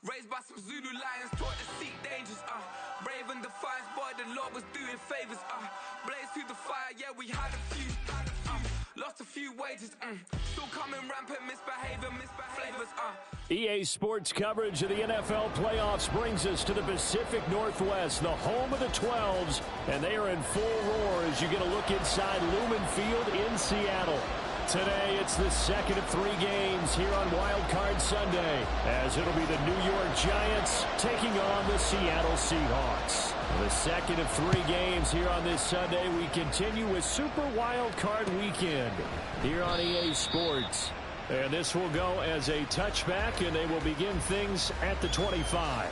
Raised by some Zulu lions, taught to seek dangers, brave and defiant, boy, the Lord was doing favors, blaze through the fire, yeah, we had a few, lost a few wages, still coming rampant, misbehavior, flavors, EA Sports coverage of the NFL playoffs brings us to the Pacific Northwest, the home of the 12s, and they are in full roar as you get a look inside Lumen Field in Seattle. Today, it's the second of 3 games here on Wild Card Sunday, as it'll be the New York Giants taking on the Seattle Seahawks. The second of 3 games here on this Sunday, we continue with Super Wild Card Weekend here on EA Sports. And this will go as a touchback, and they will begin things at the 25.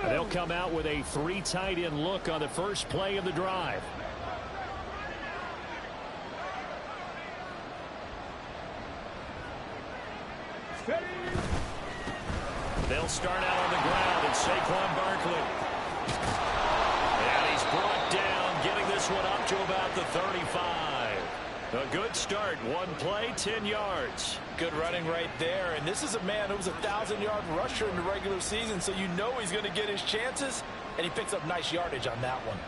They'll come out with a 3 tight end look on the first play of the drive. They'll start out on the ground, and Saquon Barkley. And he's brought down, getting this one up to about the 35. A good start. 1 play, 10 yards. Good running right there. And this is a man who was a 1,000-yard rusher in the regular season, so you know he's going to get his chances, and he picks up nice yardage on that one.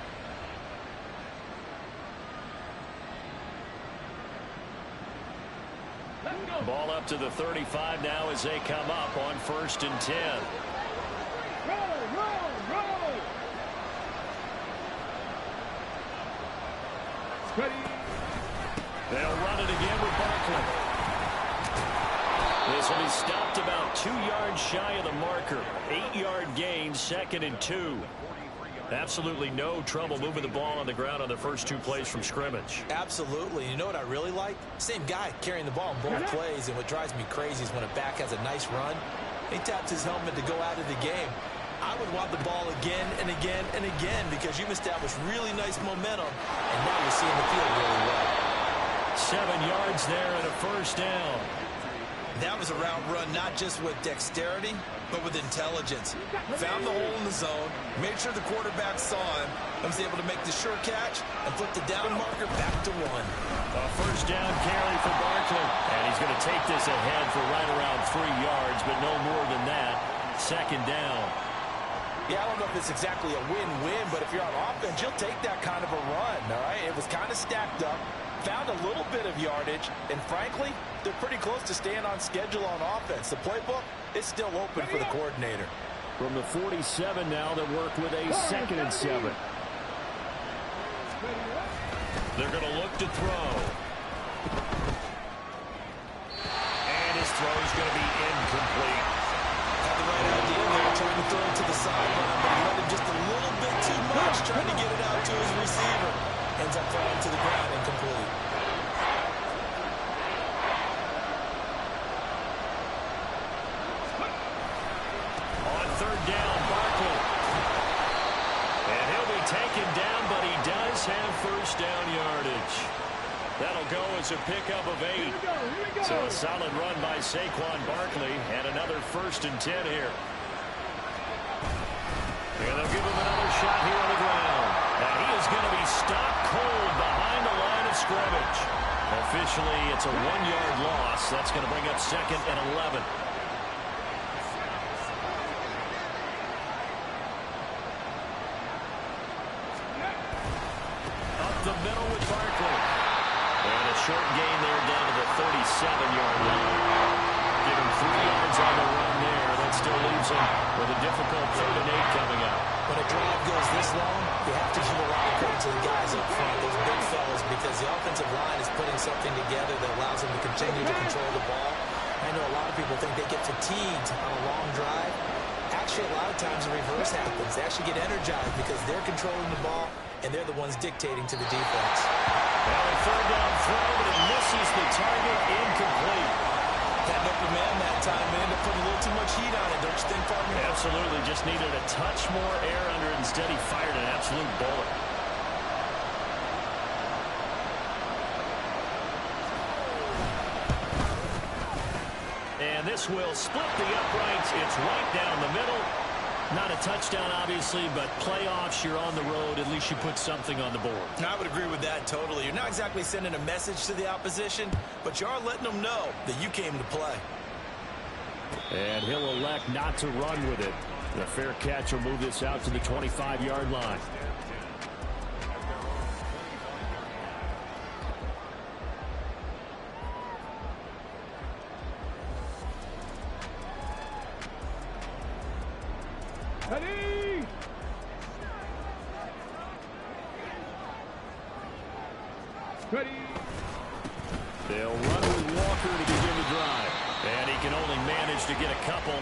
Ball up to the 35 now as they come up on 1st and 10. They'll run it again with Barkley. This will be stopped about 2 yards shy of the marker. 8-yard gain, 2nd and 2. Absolutely no trouble moving the ball on the ground on the first 2 plays from scrimmage. Absolutely. You know what I really like? Same guy carrying the ball in both plays, and what drives me crazy is when a back has a nice run, he taps his helmet to go out of the game. I would want the ball again and again and again because you've established really nice momentum, and now you're seeing the field really well. 7 yards there and a 1st down. That was a route run not just with dexterity, but with intelligence. Found the hole in the zone, made sure the quarterback saw him, and was able to make the sure catch and flip the down marker back to 1. A 1st down carry for Barkley. And he's going to take this ahead for right around 3 yards, but no more than that. 2nd down. Yeah, I don't know if it's exactly a win-win, but if you're on offense, you'll take that kind of a run, all right? It was kind of stacked up, found a little bit of yardage, and frankly, they're pretty close to staying on schedule on offense. The playbook is still open for the coordinator. From the 47 now, they'll work with a 2nd and 7. They're going to look to throw. And his throw is going to be incomplete. Had the right idea there, trying to throw it to the sideline, but he let it just a little bit too much, trying to get it out to his receiver. Ends up falling to the ground, incomplete. On 3rd down, Barkley. And he'll be taken down, but he does have 1st down yardage. That'll go as a pickup of 8. So a solid run by Saquon Barkley and another 1st and 10 here. And they'll give him another shot here on the ground. And he is going to be stopped cold behind the line of scrimmage. Officially, it's a 1-yard loss. That's going to bring up 2nd and 11. Up the middle with Barkley. And a short gain there down to the 37-yard line. Give him 3 yards on the run there. That still leaves him with a difficult 3rd and 8 coming up. When a drive goes this long, you have to give a lot of credit to the guys up front, those big fellas, because the offensive line is putting something together that allows them to continue to control the ball. I know a lot of people think they get fatigued on a long drive. Actually, a lot of times the reverse happens. They actually get energized because they're controlling the ball and they're the ones dictating to the defense. Well, a third down throw, but it misses the target, incomplete. That open man that time, man, ended up putting a little too much heat on it, don't you think, partner? Absolutely, just needed a touch more air under it. Instead, he fired an absolute bullet. And this will split the uprights. It's right down the middle. Not a touchdown, obviously, but playoffs, you're on the road. At least you put something on the board. I would agree with that totally. You're not exactly sending a message to the opposition, but you are letting them know that you came to play. And he'll elect not to run with it. The fair catch will move this out to the 25-yard line. Ready! Ready! They'll run with Walker to begin the drive. And he can only manage to get a couple.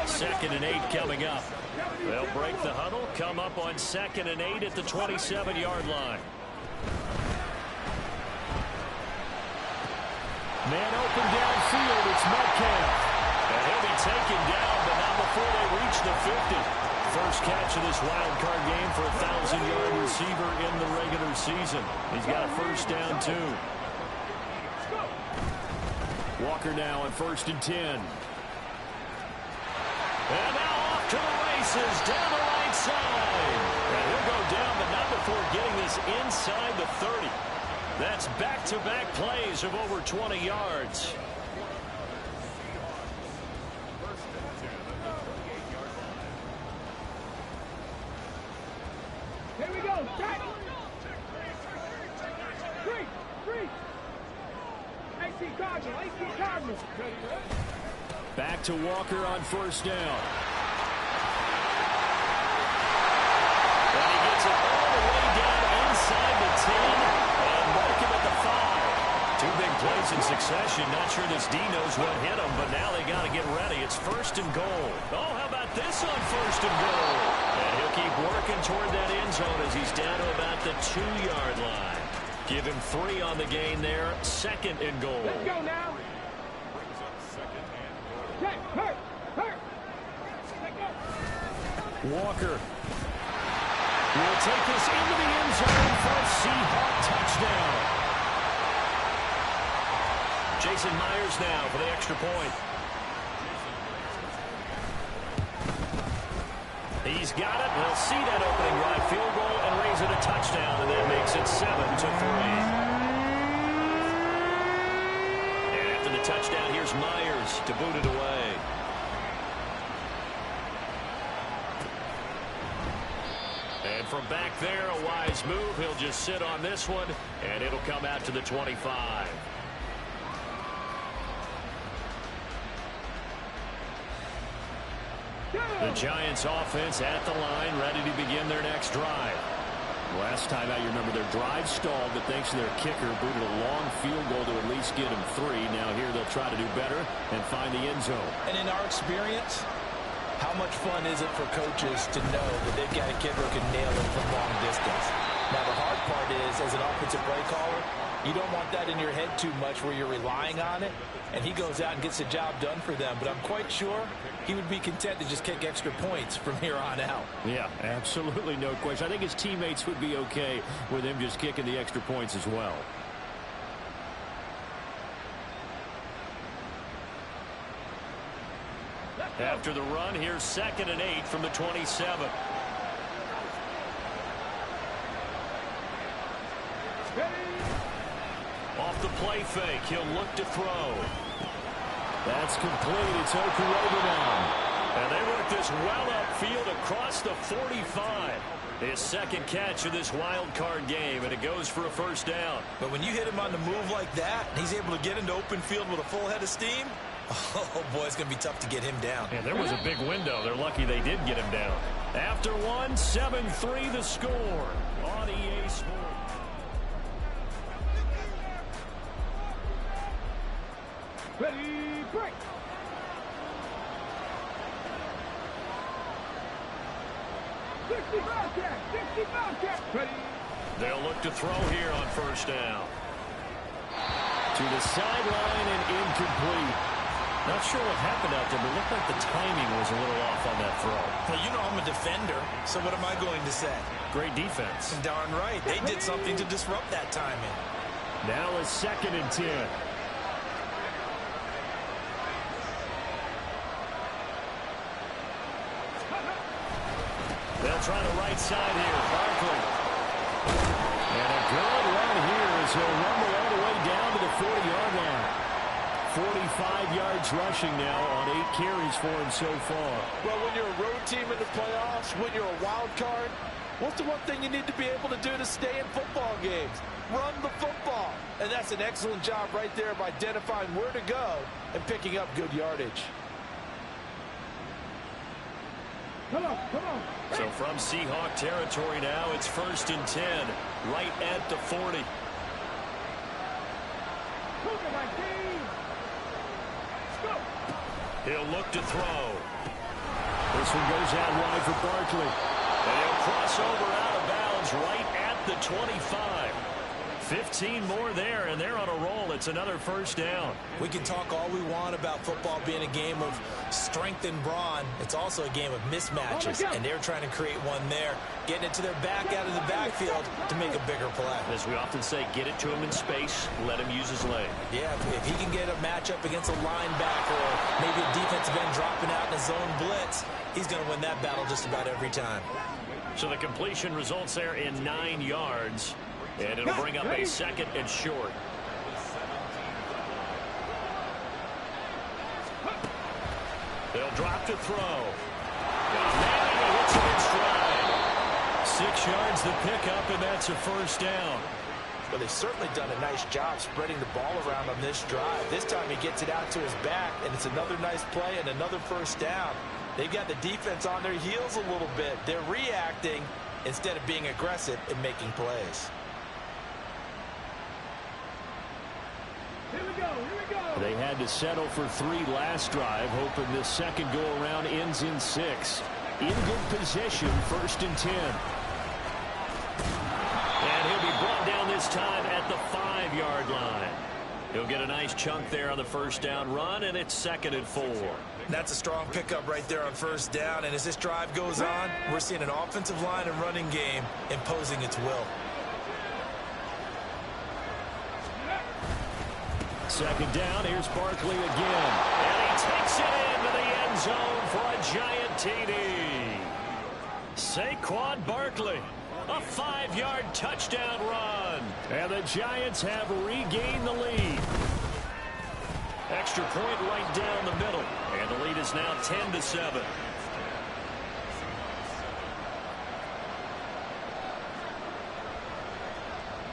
2nd and 8 coming up. They'll break the huddle, come up on 2nd and 8 at the 27-yard line. Man open downfield, it's Metcalf. And he'll be taken down, but not before they reach the 50. First catch of this wild card game for a 1,000-yard receiver in the regular season. He's got a first down, too. Walker now on 1st and 10. And now off to the races down the right side. And he'll go down, but not before getting this inside the 30. That's back-to-back plays of over 20 yards. Here we go. Set. Three. AC Cardinal. Back to Walker on 1st down. And he gets it all the way down inside the 10 and mark him at the 5. 2 big plays in succession. Not sure this D knows what hit him, but now they got to get ready. It's 1st and goal. Oh, how about this on 1st and goal? And he'll keep working toward that end zone as he's down to about the 2-yard line. Give him 3 on the gain there. 2nd and goal. Let's go now. Hurt. Walker will take this into the end zone for a Seahawk touchdown. Jason Myers now for the extra point. He's got it. We'll see that opening drive field goal and raise it a touchdown, and that makes it 7-3. And after the touchdown, here's Myers to boot it away. And from back there, a wise move. He'll just sit on this one, and it'll come out to the 25. The Giants offense at the line, ready to begin their next drive. Last time out, you remember their drive stalled, but thanks to their kicker, booted a long field goal to at least get them 3. Now here they'll try to do better and find the end zone. And in our experience, how much fun is it for coaches to know that they've got a kicker who can nail it from long distance? Now the hard part is, as an offensive play caller, you don't want that in your head too much where you're relying on it, and he goes out and gets the job done for them. But I'm quite sure he would be content to just kick extra points from here on out. Yeah, absolutely no question. I think his teammates would be okay with him just kicking the extra points as well. After the run, here's 2nd and 8 from the 27. Off the play fake, he'll look to throw. That's complete. It's Okuroba now. And they work this well upfield across the 45. His 2nd catch of this wild card game, and it goes for a first down. But when you hit him on the move like that, he's able to get into open field with a full head of steam. Oh, boy, it's going to be tough to get him down. And there was a big window. They're lucky they did get him down. After one, 7-3 the score on EA Sports. Ready, break. Sixty Bobcat. Ready. They'll look to throw here on first down. To the sideline and incomplete. Not sure what happened out there, but it looked like the timing was a little off on that throw. Well, you know I'm a defender, so what am I going to say? Great defense. Darn right. They did something to disrupt that timing. Now a 2nd and 10. They'll try the right side here. Barkley. And a good run here as he'll rumble all the way down to the 40-yard line. 45 yards rushing now on 8 carries for him so far. Well, when you're a road team in the playoffs, when you're a wild card, what's the one thing you need to be able to do to stay in football games? Run the football. And that's an excellent job right there of identifying where to go and picking up good yardage. Come on, come on. So from Seahawk territory now, it's 1st and 10, right at the 40. He'll look to throw. This one goes out wide for Barkley. And he'll cross over out of bounds right at the 25. 15 more there, and they're on a roll. It's another 1st down. We can talk all we want about football being a game of strength and brawn. It's also a game of mismatches, and they're trying to create one there, getting it to their back out of the backfield to make a bigger play. As we often say, get it to him in space, let him use his leg. Yeah, if he can get a matchup against a linebacker or maybe a defensive end dropping out in a zone blitz, he's going to win that battle just about every time. So the completion results there in 9 yards. And it'll bring up a 2nd and short. They'll drop to throw. And he hits it in stride. 6 yards the pickup, and that's a 1st down. Well, they've certainly done a nice job spreading the ball around on this drive. This time he gets it out to his back, and it's another nice play and another 1st down. They've got the defense on their heels a little bit. They're reacting instead of being aggressive and making plays. Here we go, here we go. They had to settle for 3 last drive, hoping this second go-around ends in 6. In good position, 1st and 10. And he'll be brought down this time at the 5-yard line. He'll get a nice chunk there on the 1st down run, and it's 2nd and 4. That's a strong pickup right there on 1st down, and as this drive goes on, we're seeing an offensive line and running game imposing its will. 2nd down, here's Barkley again. And he takes it into the end zone for a giant TD. Saquon Barkley, a 5-yard touchdown run. And the Giants have regained the lead. Extra point right down the middle. And the lead is now 10-7.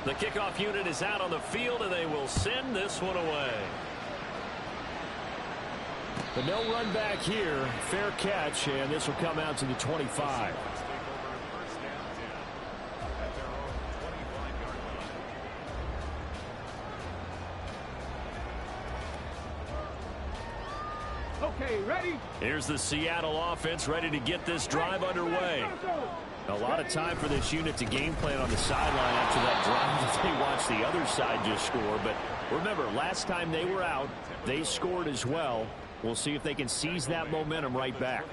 The kickoff unit is out on the field, and they will send this one away. But no run back here. Fair catch, and this will come out to the 25. Okay, ready? Here's the Seattle offense ready to get this drive underway. A lot of time for this unit to game plan on the sideline after that drive that they watched the other side just score. But remember, last time they were out, they scored as well. We'll see if they can seize that momentum right back.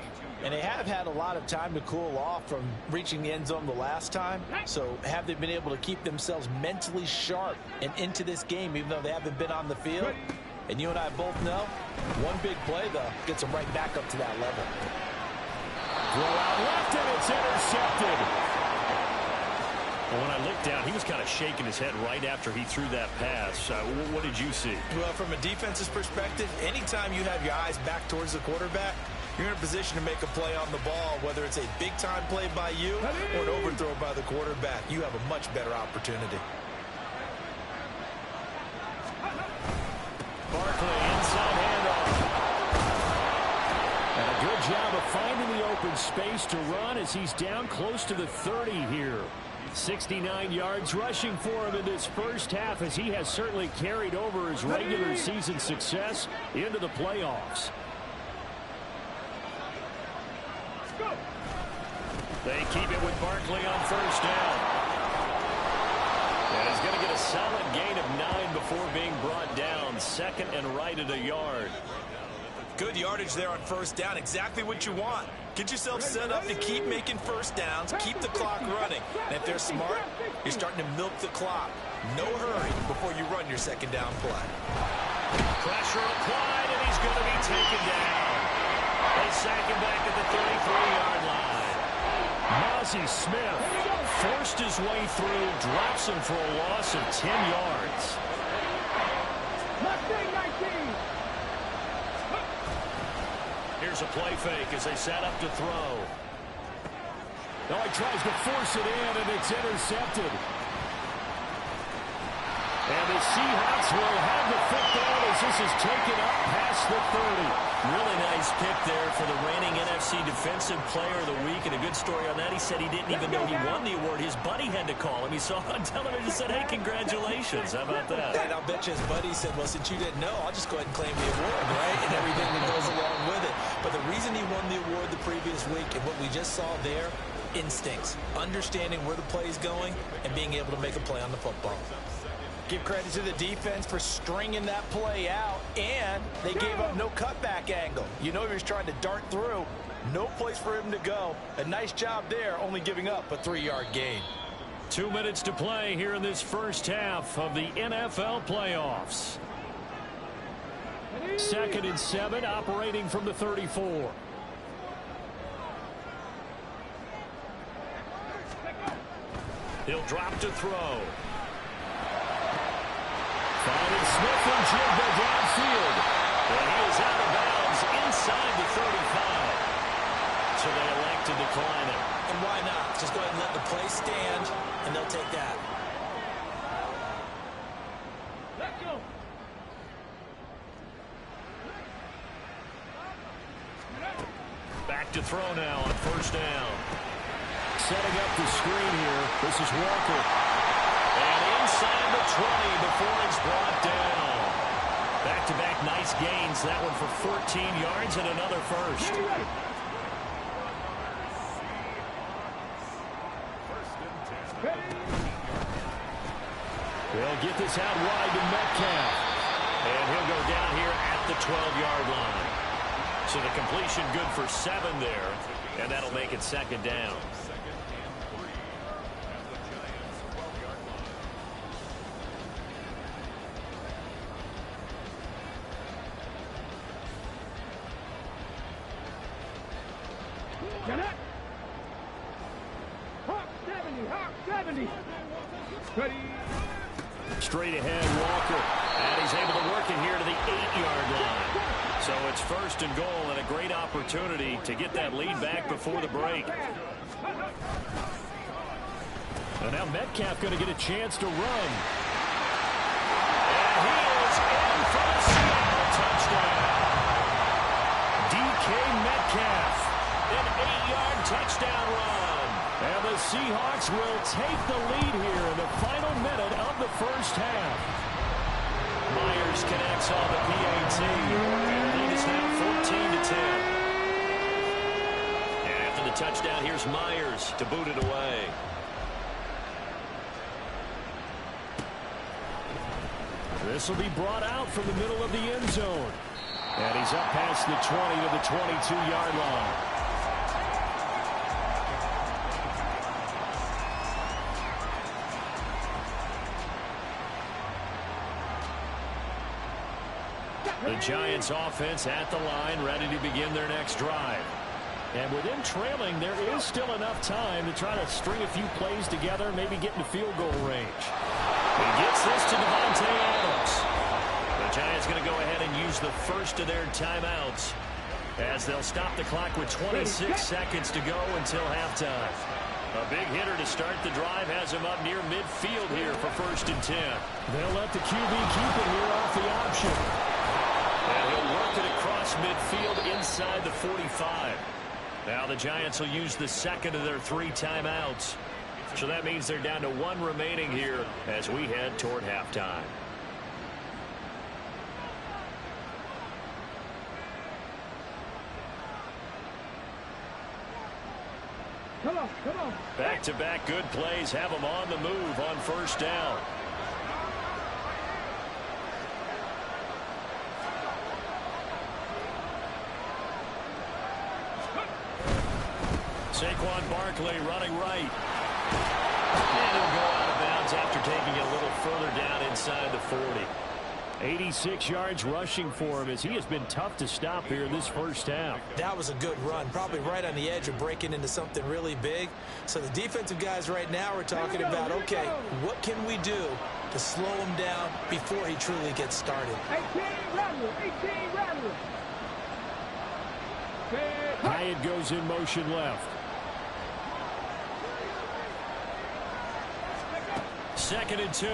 And they have had a lot of time to cool off from reaching the end zone the last time. So have they been able to keep themselves mentally sharp and into this game, even though they haven't been on the field? And you and I both know, one big play, though, gets them right back up to that level. Throw out left, and it's intercepted. Well, when I looked down, he was kind of shaking his head right after he threw that pass. What did you see? Well, from a defense's perspective, anytime you have your eyes back towards the quarterback, you're in a position to make a play on the ball, whether it's a big-time play by you or an overthrow by the quarterback. You have a much better opportunity. Barkley, inside handoff. And a good job of finding the open space to run as he's down close to the 30 here. 69 yards rushing for him in this first half, as he has certainly carried over his regular season success into the playoffs. They keep it with Barkley on 1st down. going to get a solid gain of 9 before being brought down. Second and right at a yard. Good yardage there on first down. Exactly what you want. Get yourself set up to keep making first downs, keep the clock running. And if they're smart, you're starting to milk the clock. No hurry before you run your second down play. Pressure applied, and he's going to be taken down. They sack him back at the 33-yard line. Mazi Smith forced his way through, drops him for a loss of 10 yards. Here's a play fake as they set up to throw. Now he tries to force it in, and it's intercepted. And the Seahawks will have the football as this is taken up past the 30. Really nice pick there for the reigning NFC Defensive Player of the Week. And a good story on that, he said he didn't even know he won the award. His buddy had to call him. He saw it on television and said, hey, congratulations. How about that? And I'll bet you his buddy said, well, since you didn't know, I'll just go ahead and claim the award, right? And everything that goes along with it. But the reason he won the award the previous week and what we just saw there, instincts, understanding where the play is going and being able to make a play on the football. Give credit to the defense for stringing that play out, and they gave up no cutback angle. You know he was trying to dart through. No place for him to go. A nice job there, only giving up a 3-yard gain. 2 minutes to play here in this first half of the NFL playoffs. 2nd and 7, operating from the 34. He'll drop to throw. Finding Smith and Jigba downfield. And he is out of bounds inside the 35. So they elect to decline it. And why not? Just go ahead and let the play stand, and they'll take that. Let's go. Back to throw now on first down. Setting up the screen here. This is Walker. And inside the 20 before it's brought down. Back-to-back nice gains. That one for 14 yards and another first. They'll get this out wide to Metcalf. And he'll go down here at the 12-yard line. So the completion good for 7 there. And that'll make it second down. Hawk 70. Ready. Straight ahead, Walker. And he's able to work it here to the 8-yard line. So it's first and goal and a great opportunity to get that lead back before the break. And now Metcalf going to get a chance to run. And he is in for a Seattle touchdown. DK Metcalf, an 8-yard touchdown run. And the Seahawks will take the lead here in the final minute of the first half. Myers connects on the PAT. And the lead is now 14-10. And after the touchdown, here's Myers to boot it away. This will be brought out from the middle of the end zone. And he's up past the 20 to the 22-yard line. The Giants offense at the line, ready to begin their next drive. And with them trailing, there is still enough time to try to string a few plays together, maybe get into field goal range. He gets this to Davante Adams. The Giants going to go ahead and use the first of their timeouts as they'll stop the clock with 26 seconds to go until halftime. A big hitter to start the drive has him up near midfield here for 1st and 10. They'll let the QB keep it here off the option. And he'll work it across midfield inside the 45. Now the Giants will use the second of their 3 timeouts. So that means they're down to 1 remaining here as we head toward halftime. Come on. Back-to-back good plays have them on the move on first down. Saquon Barkley running right. And he'll go out of bounds after taking it a little further down inside the 40. 86 yards rushing for him as he has been tough to stop here in this first half. That was a good run, probably right on the edge of breaking into something really big. So the defensive guys right now are talking about, okay, what can we do to slow him down before he truly gets started? 18 Rattler. Hyatt goes in motion left. 2nd and 2.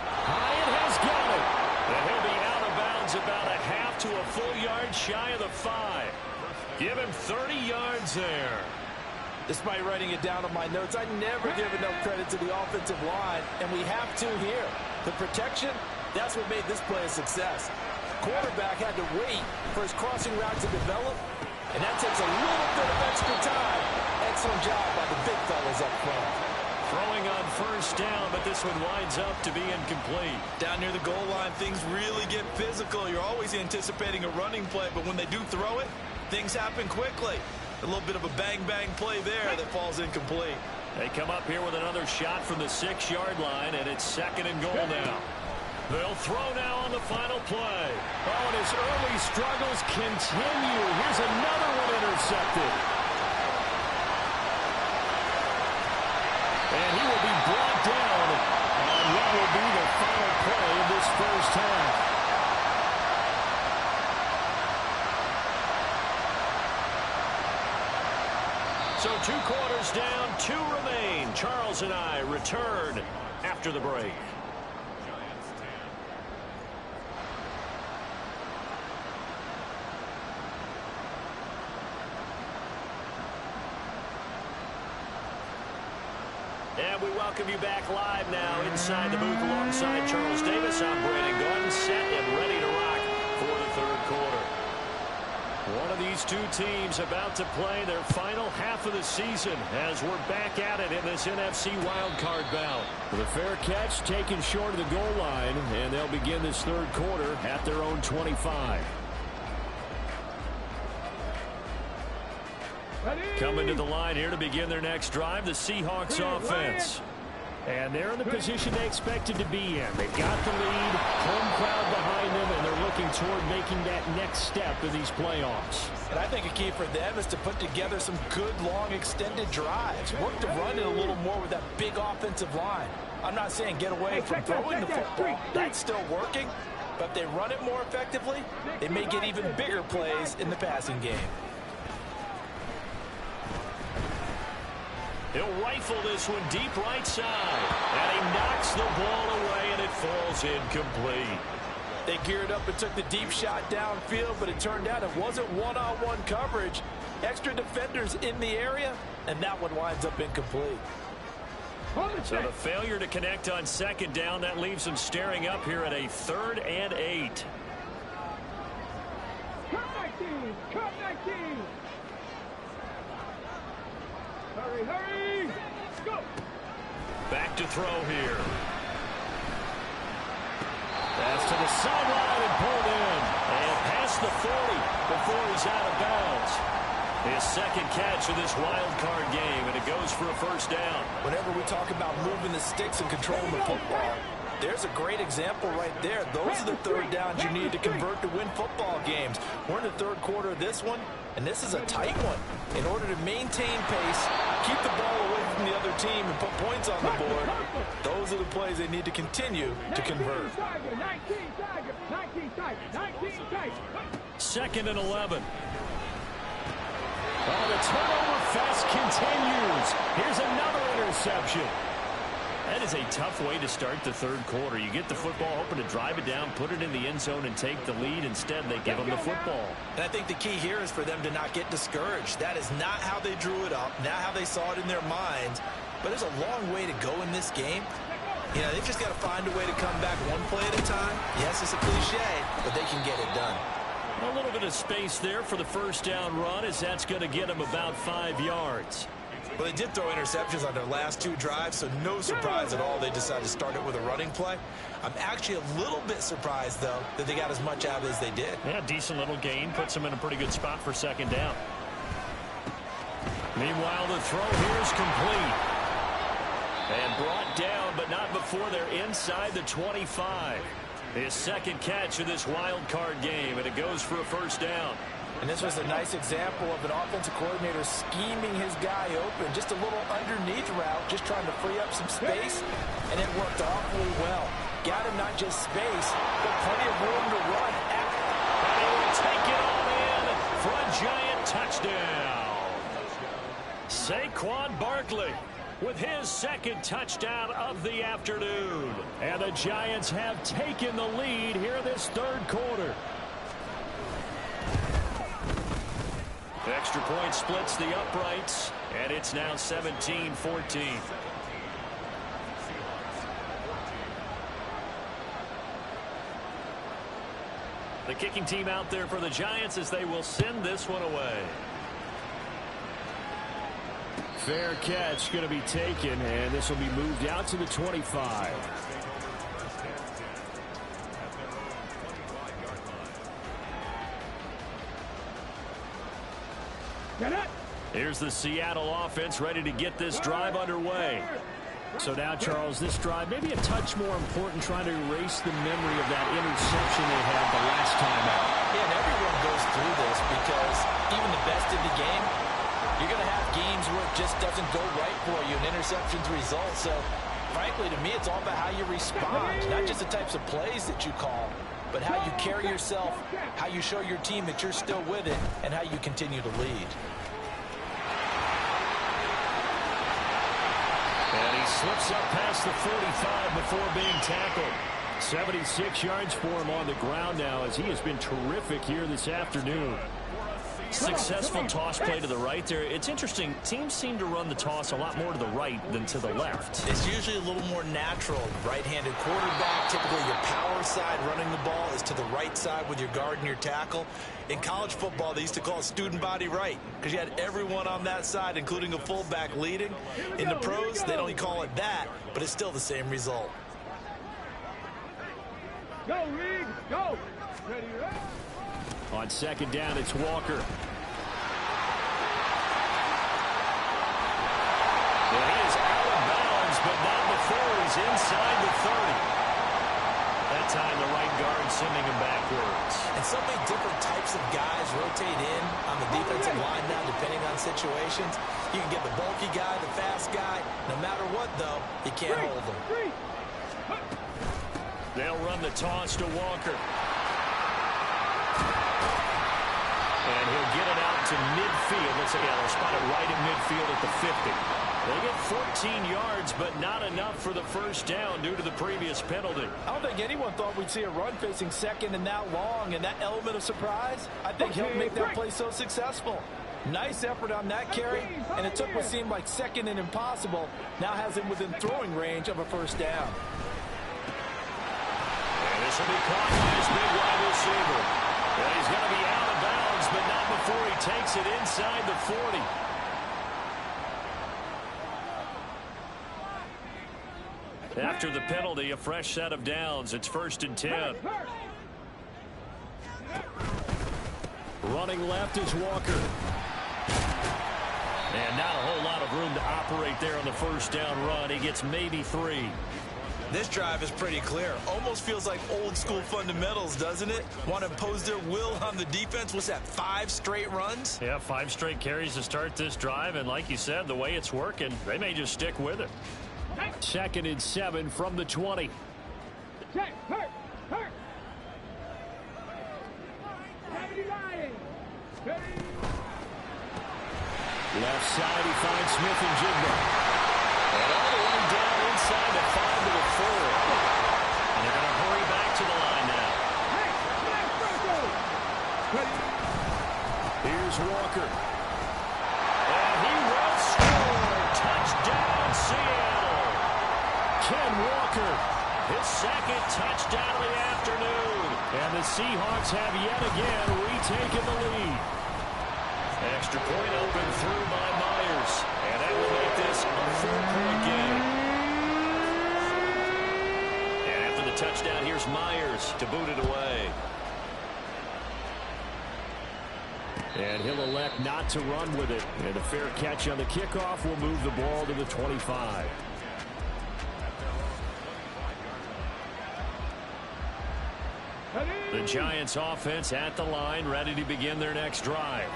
Hyatt has got it. And he'll be out of bounds about a half to a full yard shy of the 5. Give him 30 yards there. Despite writing it down on my notes, I never give enough credit to the offensive line, and we have to here. The protection, that's what made this play a success. Quarterback had to wait for his crossing route to develop, and that takes a little bit of extra time. Excellent job by the big fellas up front. Throwing on first down, but this one winds up to be incomplete. Down near the goal line, things really get physical. You're always anticipating a running play, but when they do throw it, things happen quickly. A little bit of a bang-bang play there that falls incomplete. They come up here with another shot from the 6-yard line, and it's 2nd and goal now. They'll throw now on the final play. Oh, and his early struggles continue. Here's another one intercepted. And he will be brought down on what will be the final play of this first half. So 2 quarters down, 2 remain. Charles and I return after the break. And we welcome you back live now inside the booth alongside Charles Davis. I'm Brandon Gordon, set and ready to rock for the 3rd quarter. One of these two teams about to play their final half of the season as we're back at it in this NFC wildcard bout. With a fair catch taken short of the goal line, and they'll begin this 3rd quarter at their own 25. Coming to the line here to begin their next drive, the Seahawks offense. And they're in the position they expected to be in. They've got the lead, home crowd behind them, and they're looking toward making that next step in these playoffs. And I think a key for them is to put together some good, long, extended drives. Work to run it a little more with that big offensive line. I'm not saying get away from throwing the football. That's still working. But if they run it more effectively, they may get even bigger plays in the passing game. He'll rifle this one deep right side. And he knocks the ball away, and it falls incomplete. They geared up and took the deep shot downfield, but it turned out it wasn't one-on-one coverage. Extra defenders in the area, and that one winds up incomplete. So the failure to connect on 2nd down, that leaves them staring up here at a 3rd and 8. Cut 19! Cut 19! Hurry! Go! Back to throw here. Pass to the sideline and pulled in. And past the 40 before he's out of bounds. His 2nd catch of this wild card game, and it goes for a first down. Whenever we talk about moving the sticks and controlling the football, there's a great example right there. Those are the 3rd downs you need to convert to win football games. We're in the 3rd quarter of this one, and this is a tight one. In order to maintain pace, keep the ball away from the other team, and put points on the board, those are the plays they need to continue to convert. 2nd and 11. Oh, the turnover fest continues. Here's another interception. That is a tough way to start the 3rd quarter. You get the football, hoping to drive it down, put it in the end zone, and take the lead. Instead, they give them the football. And I think the key here is for them to not get discouraged. That is not how they drew it up, not how they saw it in their minds. But there's a long way to go in this game. You know, they've just got to find a way to come back one play at a time. Yes, it's a cliche, but they can get it done. A little bit of space there for the first down run, as that's going to get them about 5 yards. Well, they did throw interceptions on their last 2 drives, so no surprise at all they decided to start it with a running play. I'm actually a little bit surprised, though, that they got as much out of it as they did. Yeah, decent little gain. Puts them in a pretty good spot for second down. Meanwhile, the throw here is complete. And brought down, but not before they're inside the 25. His second catch of this wild card game, and it goes for a first down. And this was a nice example of an offensive coordinator scheming his guy open. Just a little underneath route, just trying to free up some space, and it worked awfully well. Got him not just space, but plenty of room to run. And he will take it all in for a giant touchdown. Saquon Barkley with his second touchdown of the afternoon. And the Giants have taken the lead here this third quarter. The extra point splits the uprights, and it's now 17-14. The kicking team out there for the Giants as they will send this one away. Fair catch going to be taken, and this will be moved out to the 25. Here's the Seattle offense ready to get this drive underway. So now, Charles, this drive maybe a touch more important, trying to erase the memory of that interception they had the last time out. Yeah, and everyone goes through this because even the best in the game, you're going to have games where it just doesn't go right for you, and interceptions result. So, frankly, to me, it's all about how you respond, not just the types of plays that you call, but how you carry yourself, how you show your team that you're still with it, and how you continue to lead. And he slips up past the 45 before being tackled. 76 yards for him on the ground now, as he has been terrific here this afternoon. Successful toss play to the right there. It's interesting. Teams seem to run the toss a lot more to the right than to the left. It's usually a little more natural. Right-handed quarterback, typically your power side running the ball is to the right side with your guard and your tackle. In college football, they used to call it student body right because you had everyone on that side, including a fullback leading. In the pros, they don't call it that, but it's still the same result. Go, Reed, go. Ready, ready. On second down, it's Walker. Well, he is out of bounds, but not before he's inside the 30. That time, the right guard sending him backwards. And so many different types of guys rotate in on the defensive line now, depending on situations. You can get the bulky guy, the fast guy. No matter what, though, you can't hold them. They'll run the toss to Walker. And he'll get it out to midfield. Let's say, they'll spot it right at midfield at the 50. They get 14 yards, but not enough for the first down due to the previous penalty. I don't think anyone thought we'd see a run facing second and that long, and that element of surprise, I think, helped make that play so successful. Nice effort on that carry, and it took what seemed like second and impossible, now has him within throwing range of a first down. And this will be caught by his big wide receiver. Well, he's going to be out of bounds, but not before he takes it inside the 40. After the penalty, a fresh set of downs. It's 1st and 10. Running left is Walker. And not a whole lot of room to operate there on the first down run. He gets maybe 3. This drive is pretty clear. Almost feels like old school fundamentals, doesn't it? Want to impose their will on the defense. What's that, 5 straight runs? Yeah, 5 straight carries to start this drive. And like you said, the way it's working, they may just stick with it. 2nd and 7 from the 20. Check, hurt. Left side, he finds Smith and Jigba. And all the way down inside the 5 to the 4. And they're going to hurry back to the line now. Here's Walker. And he will score. Touchdown, Seattle. Ken Walker. His second touchdown of the afternoon. And the Seahawks have yet again retaken the lead. Extra point open through by Myers. And that will this a 4-point game. And after the touchdown, here's Myers to boot it away. And he'll elect not to run with it. And a fair catch on the kickoff will move the ball to the 25. The Giants offense at the line, ready to begin their next drive.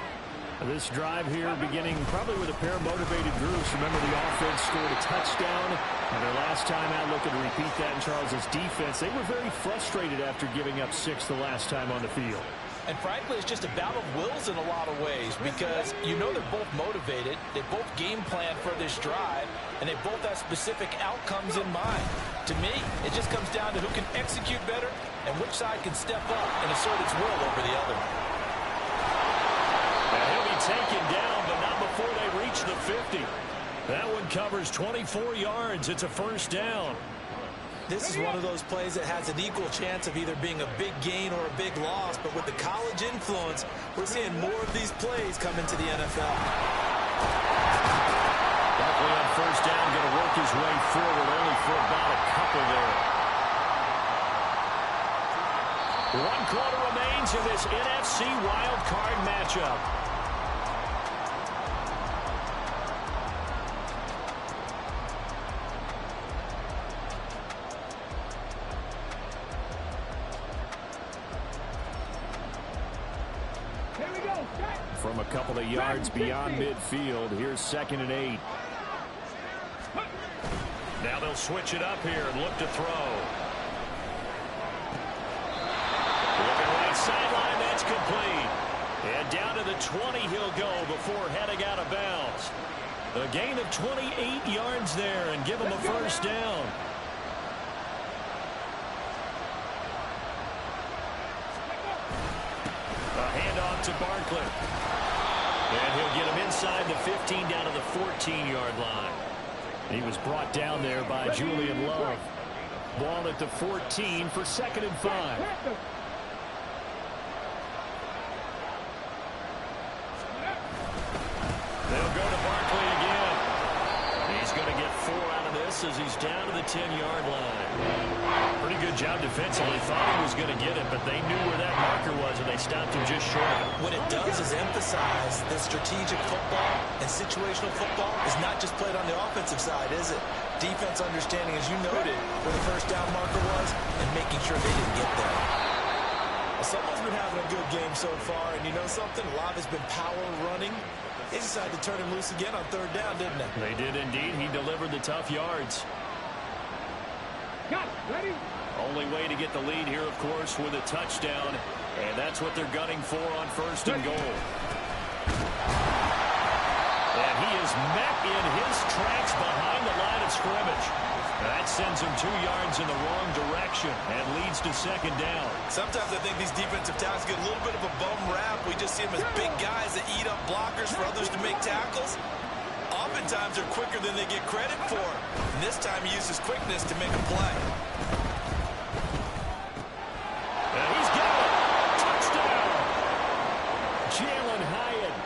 This drive here beginning probably with a pair of motivated groups. Remember, the offense scored a touchdown. And their last time out, looking to repeat that in Charles's defense. They were very frustrated after giving up 6 the last time on the field. And frankly, it's just a battle of wills in a lot of ways because you know they're both motivated. They both game plan for this drive, and they both have specific outcomes in mind. To me, it just comes down to who can execute better and which side can step up and assert its will over the other. And he'll be taken down, but not before they reach the 50. That one covers 24 yards. It's a first down. This is one of those plays that has an equal chance of either being a big gain or a big loss, but with the college influence, we're seeing more of these plays come into the NFL. Barkley on first down, going to work his way forward, only for about a couple there. 1 quarter remains in this NFC wild card matchup. From a couple of yards beyond midfield, here's 2nd and 8. Now they'll switch it up here and look to throw. Looking right sideline, that's complete. And down to the 20 he'll go before heading out of bounds. A gain of 28 yards there and give him a first down. A handoff to Barkley. And he'll get him inside the 15 down to the 14-yard line. He was brought down there by Julian Love. Ball at the 14 for 2nd and 5. They'll go to Barkley again. He's going to get 4 out of this as he's down to the 10-yard line. Pretty good job defensively. Thought he was going to get it, but they knew where that marker was, and they stopped him just short of it. What it does is emphasize that strategic football and situational football is not just played on the offensive side, is it? Defense understanding, as you noted, where the first down marker was and making sure they didn't get there. Well, someone's been having a good game so far, and you know something? Love has been power running. They decided to turn him loose again on 3rd down, didn't they? They did indeed. He delivered the tough yards. Got it. Ready? Only way to get the lead here, of course, with a touchdown. And that's what they're gunning for on 1st and goal. And he is met in his tracks behind the line of scrimmage. That sends him 2 yards in the wrong direction and leads to 2nd down. Sometimes I think these defensive tackles get a little bit of a bum rap. We just see them as big guys that eat up blockers for others to make tackles. Oftentimes they're quicker than they get credit for. And this time he uses quickness to make a play. And he's got it. Touchdown. Jalen Hyatt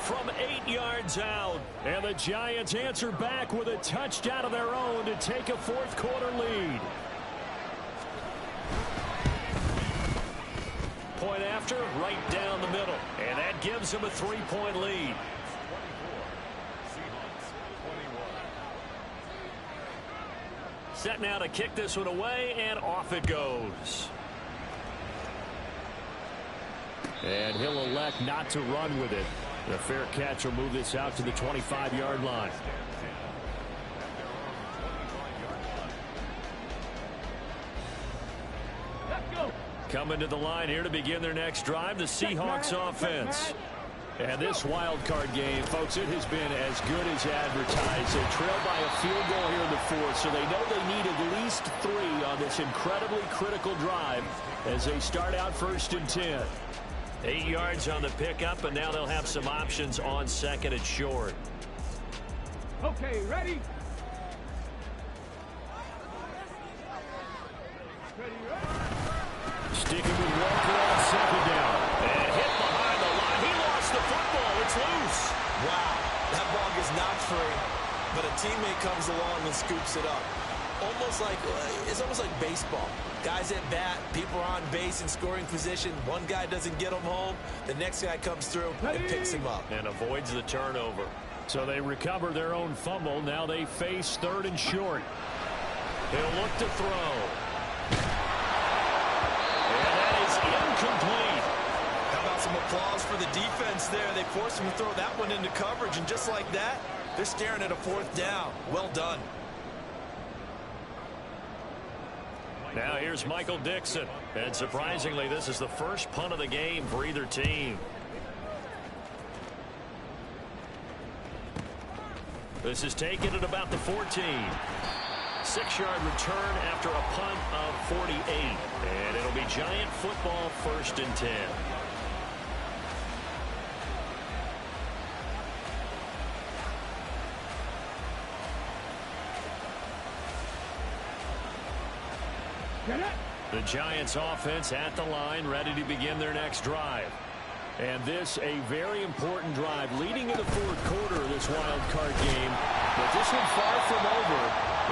from 8 yards out. And the Giants answer back with a touchdown of their own to take a 4th quarter lead. Point after, right down the middle. And that gives them a 3-point lead. Set now to kick this one away, and off it goes. And he'll elect not to run with it. The fair catch will move this out to the 25-yard line. Let's go. Coming to the line here to begin their next drive, the Seahawks offense. And this wild card game, folks, it has been as good as advertised. They trail by a field goal here in the 4th, so they know they need at least 3 on this incredibly critical drive as they start out 1st and 10. 8 yards on the pickup, and now they'll have some options on 2nd and short. Okay, ready? Sticking with Walker on 2nd down. And hit behind the line. He lost the football. It's loose. Wow, that ball gets knocked free. but a teammate comes along and scoops it up. It's almost like baseball. Guys at bat, people are on base in scoring position. One guy doesn't get them home. The next guy comes through and picks him up. And avoids the turnover. So they recover their own fumble. Now they face 3rd and short. He'll look to throw. And that is incomplete. How about some applause for the defense there? They forced him to throw that one into coverage, and just like that, they're staring at a 4th down. Well done. Now here's Michael Dixon. And surprisingly, this is the first punt of the game for either team. This is taken at about the 14. 6-yard return after a punt of 48. And it'll be Giant football, 1st and 10. The Giants offense at the line, ready to begin their next drive. And this a very important drive leading in the 4th quarter of this wild card game. But this one far from over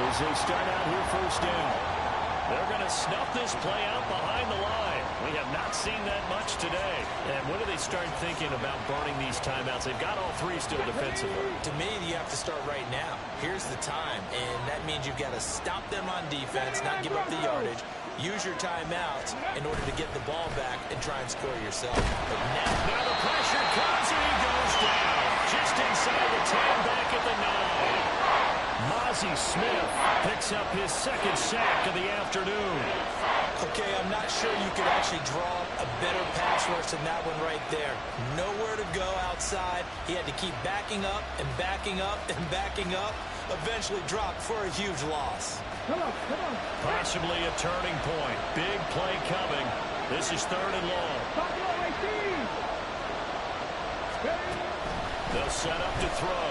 as they start out here 1st down. They're going to snuff this play out behind the line. We have not seen that much today. And when do they start thinking about burning these timeouts? They've got all 3 still defensively. To me, you have to start right now. Here's the time, and that means you've got to stop them on defense, not give up the yardage. Use your timeouts in order to get the ball back and try and score yourself. But now the pressure comes and he goes down. Just inside the 10, back at the 9. Mazi Smith picks up his 2nd sack of the afternoon. Okay, I'm not sure you could actually draw a better pass rush than that one right there. Nowhere to go outside. He had to keep backing up and backing up and backing up. Eventually dropped for a huge loss. Come on. Possibly a turning point. Big play coming. This is 3rd and long. They'll set up to throw.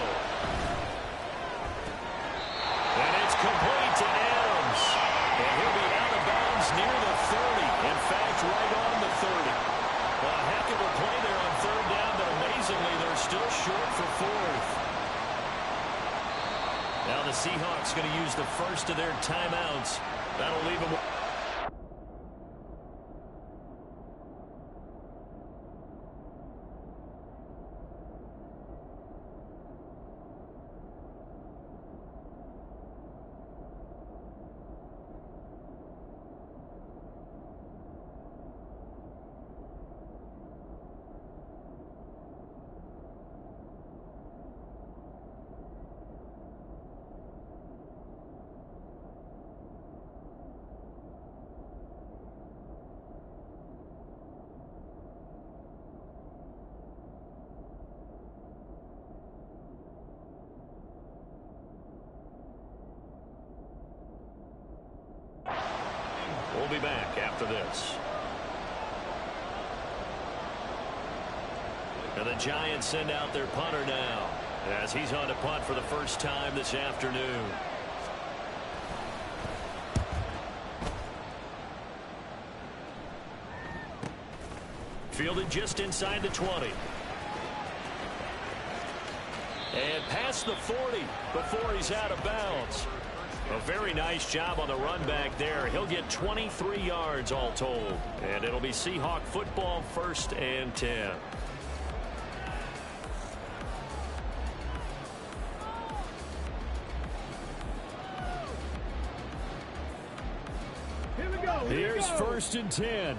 And it's complete to Adams. And he'll be out of bounds near the 30. In fact, right on the 30. Well, a heck of a play there on 3rd down, but amazingly, they're still short for 4th. Now the Seahawks going to use the first of their timeouts. That'll leave them. We'll be back after this. And the Giants send out their punter now as he's on to punt for the first time this afternoon. Fielded just inside the 20. And past the 40 before he's out of bounds. A very nice job on the run back there. He'll get 23 yards all told. And it'll be Seahawk football, 1st and 10. Here's 1st and 10.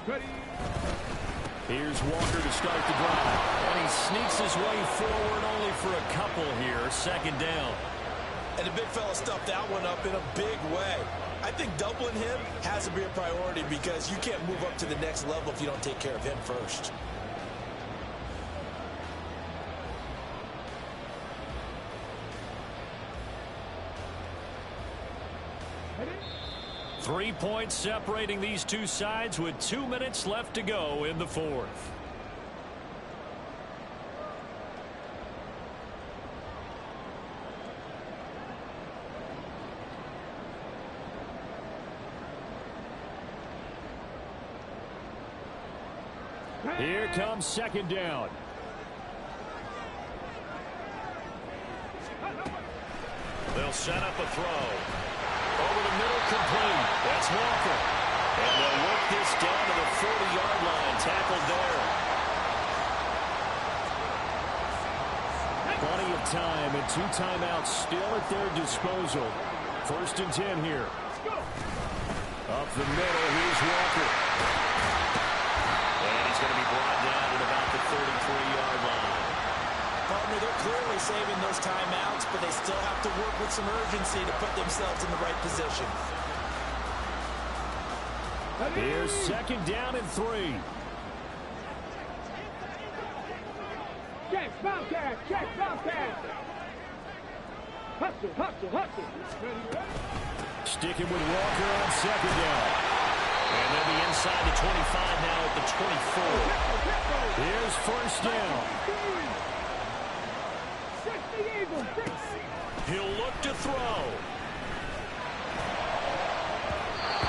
Ready. Here's Walker to start the drive. And he sneaks his way forward only for a couple here. 2nd down. And the big fella stuffed that one up in a big way. I think doubling him has to be a priority because you can't move up to the next level if you don't take care of him first. Ready. 3 points separating these two sides with 2 minutes left to go in the 4th. Here comes 2nd down. They'll set up a throw. Over the middle, complete. That's Walker. And they'll work this down to the 40-yard line. Tackled there. Plenty of time and 2 timeouts still at their disposal. 1st and 10 here. Up the middle, here's Walker. And he's going to be brought down at about the 33-yard line. Partner, they're clearly saving those timeouts, but they still have to work with some urgency to put themselves in the right position. Here's 2nd down and 3. Check, Bobcat, check, Bobcat. Hustle, hustle, hustle. Sticking with Walker on 2nd down. And they'll be inside the 25 now at the 24. Here's 1st down. He'll look to throw.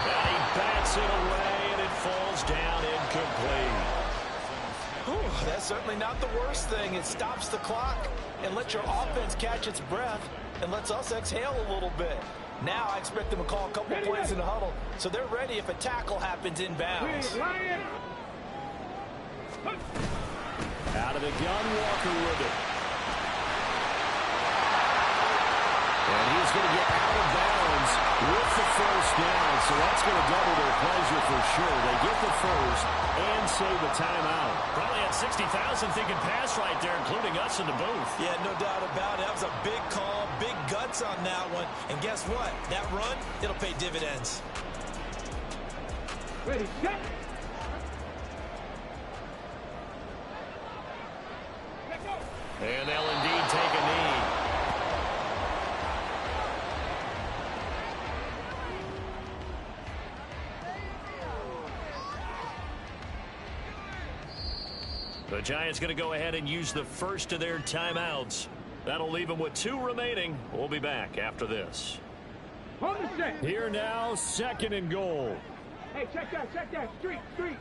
And he bats it away, and it falls down incomplete. Whew, that's certainly not the worst thing. It stops the clock and lets your offense catch its breath and lets us exhale a little bit. Now I expect them to call a couple plays in the huddle, so they're ready if a tackle happens inbounds. Out of the gun, Walker with it. And he's going to get out of bounds with the 1st down, so that's going to double their pleasure for sure. They get the 1st and save the timeout. Probably had 60,000 thinking pass right there, including us in the booth. Yeah, no doubt about it. That was a big call, big guts on that one. And guess what? That run, it'll pay dividends. Ready, set. And they'll indeed take a knee. The Giants going to go ahead and use the 1st of their timeouts. That'll leave them with 2 remaining. We'll be back after this. On the set. Here now, 2nd and goal. Hey, check that, street, street.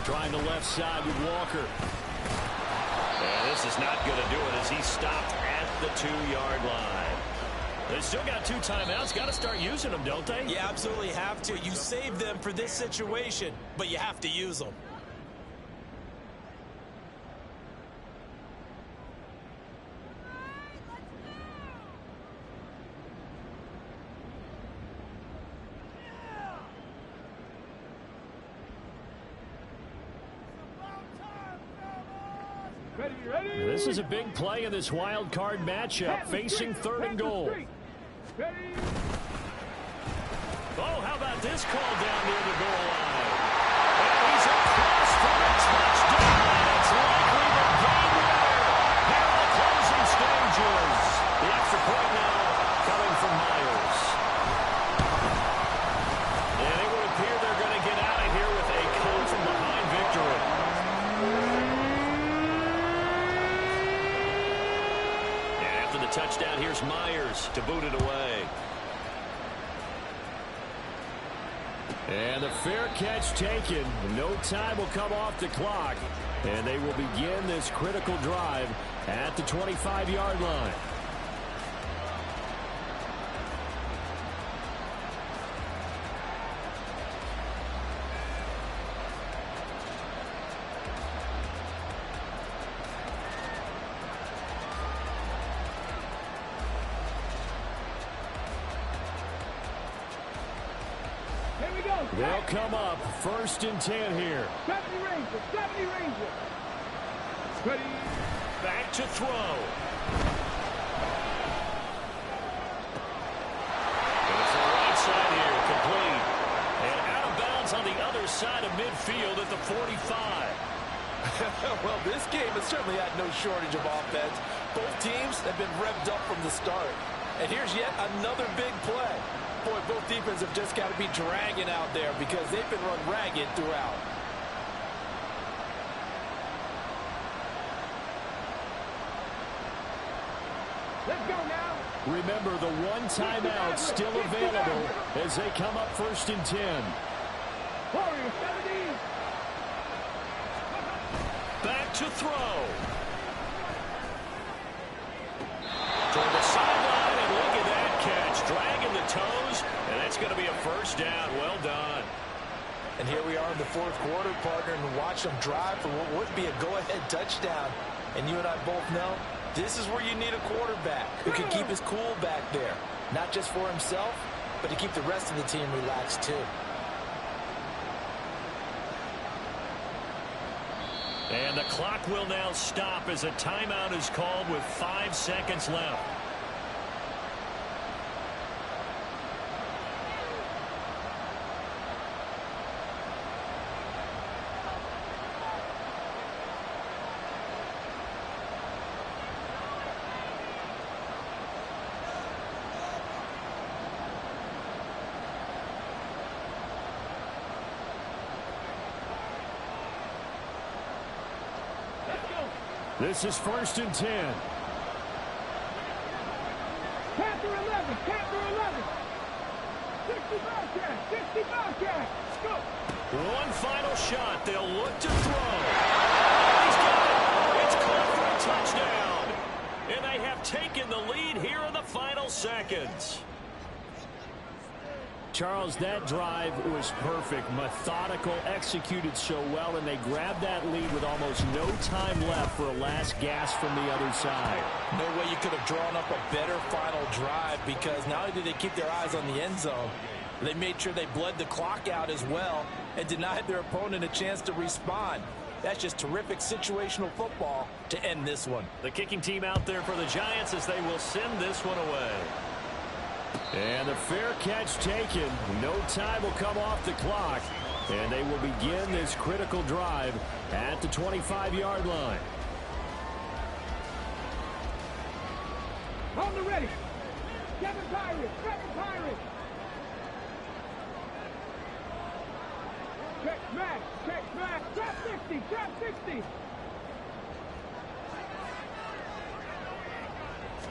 Trying the left side with Walker. And this is not going to do it as he stopped at the 2-yard line. They still got 2 timeouts. Got to start using them, don't they? You absolutely have to. You save them for this situation, but you have to use them. Ready. This is a big play in this wild card matchup, facing 3rd and goal. Ready. Oh, how about this call down near the goal line? And he's across for a touchdown, and it's likely the game winner. Here are the closing stages. The extra point now coming from Myers. And it would appear they're going to get out of here with a come-from-behind victory. And after the touchdown, here's Myers to boot it away. And the fair catch taken. No time will come off the clock. And they will begin this critical drive at the 25-yard line. They'll come up 1st and 10 here. 70 Ranger. Ready. Back to throw. And it's the right side here, complete. And out of bounds on the other side of midfield at the 45. Well, this game has certainly had no shortage of offense. Both teams have been revved up from the start. And here's yet another big play. Boy, both defenses have just got to be dragging out there because they've been run ragged throughout. Let's go now. Remember, the 1 timeout still available as they come up 1st and 10. Warriors, 70. Back to throw. toes, and that's going to be a first down. Well done. And here we are in the fourth quarter, partner, and watch them drive for what would be a go-ahead touchdown. And you and I both know this is where you need a quarterback who can keep his cool back there, not just for himself, but to keep the rest of the team relaxed too. And the clock will now stop as a timeout is called with 5 seconds left. This is 1st and 10. Panther 11, Panther 11. 60 Bobcat, 60 Bobcat. Go. One final shot. They'll look to throw. He's got it. It's caught for a touchdown. And they have taken the lead here in the final seconds. Charles, that drive was perfect, methodical, executed so well, and they grabbed that lead with almost no time left for a last gasp from the other side. No way you could have drawn up a better final drive, because not only did they keep their eyes on the end zone, they made sure they bled the clock out as well and denied their opponent a chance to respond. That's just terrific situational football to end this one. The kicking team out there for the Giants as they will send this one away. And the fair catch taken. No time will come off the clock. And they will begin this critical drive at the 25-yard line. On the ready. Kevin Pirates, Kevin Pirates. Check smash, trap 60, trap 60.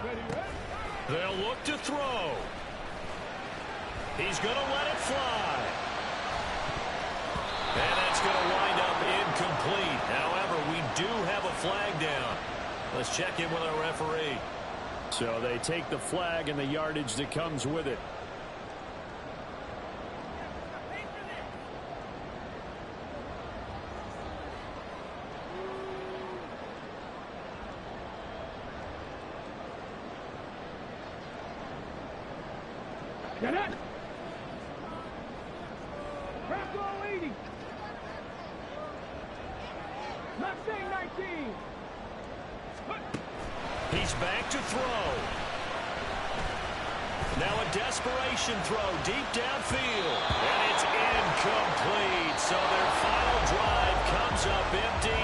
Ready, ready. They'll look to throw. He's going to let it fly. And that's going to wind up incomplete. However, we do have a flag down. Let's check in with our referee. So they take the flag and the yardage that comes with it. Get it! Bravo 80! Mustang 19! He's back to throw. Now a desperation throw deep downfield. And it's incomplete. So their final drive comes up empty.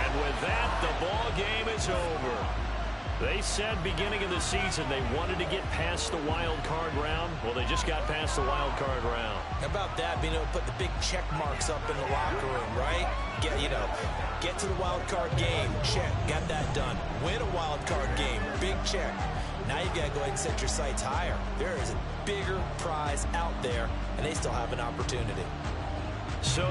And with that, the ball game is over. They said beginning of the season they wanted to get past the wild card round. Well, they just got past the wild card round. How about that, being able to put the big check marks up in the locker room, right? Get to the wild card game, check, got that done. Win a wild card game, big check. Now you got to go ahead and set your sights higher. There is a bigger prize out there, and they still have an opportunity. So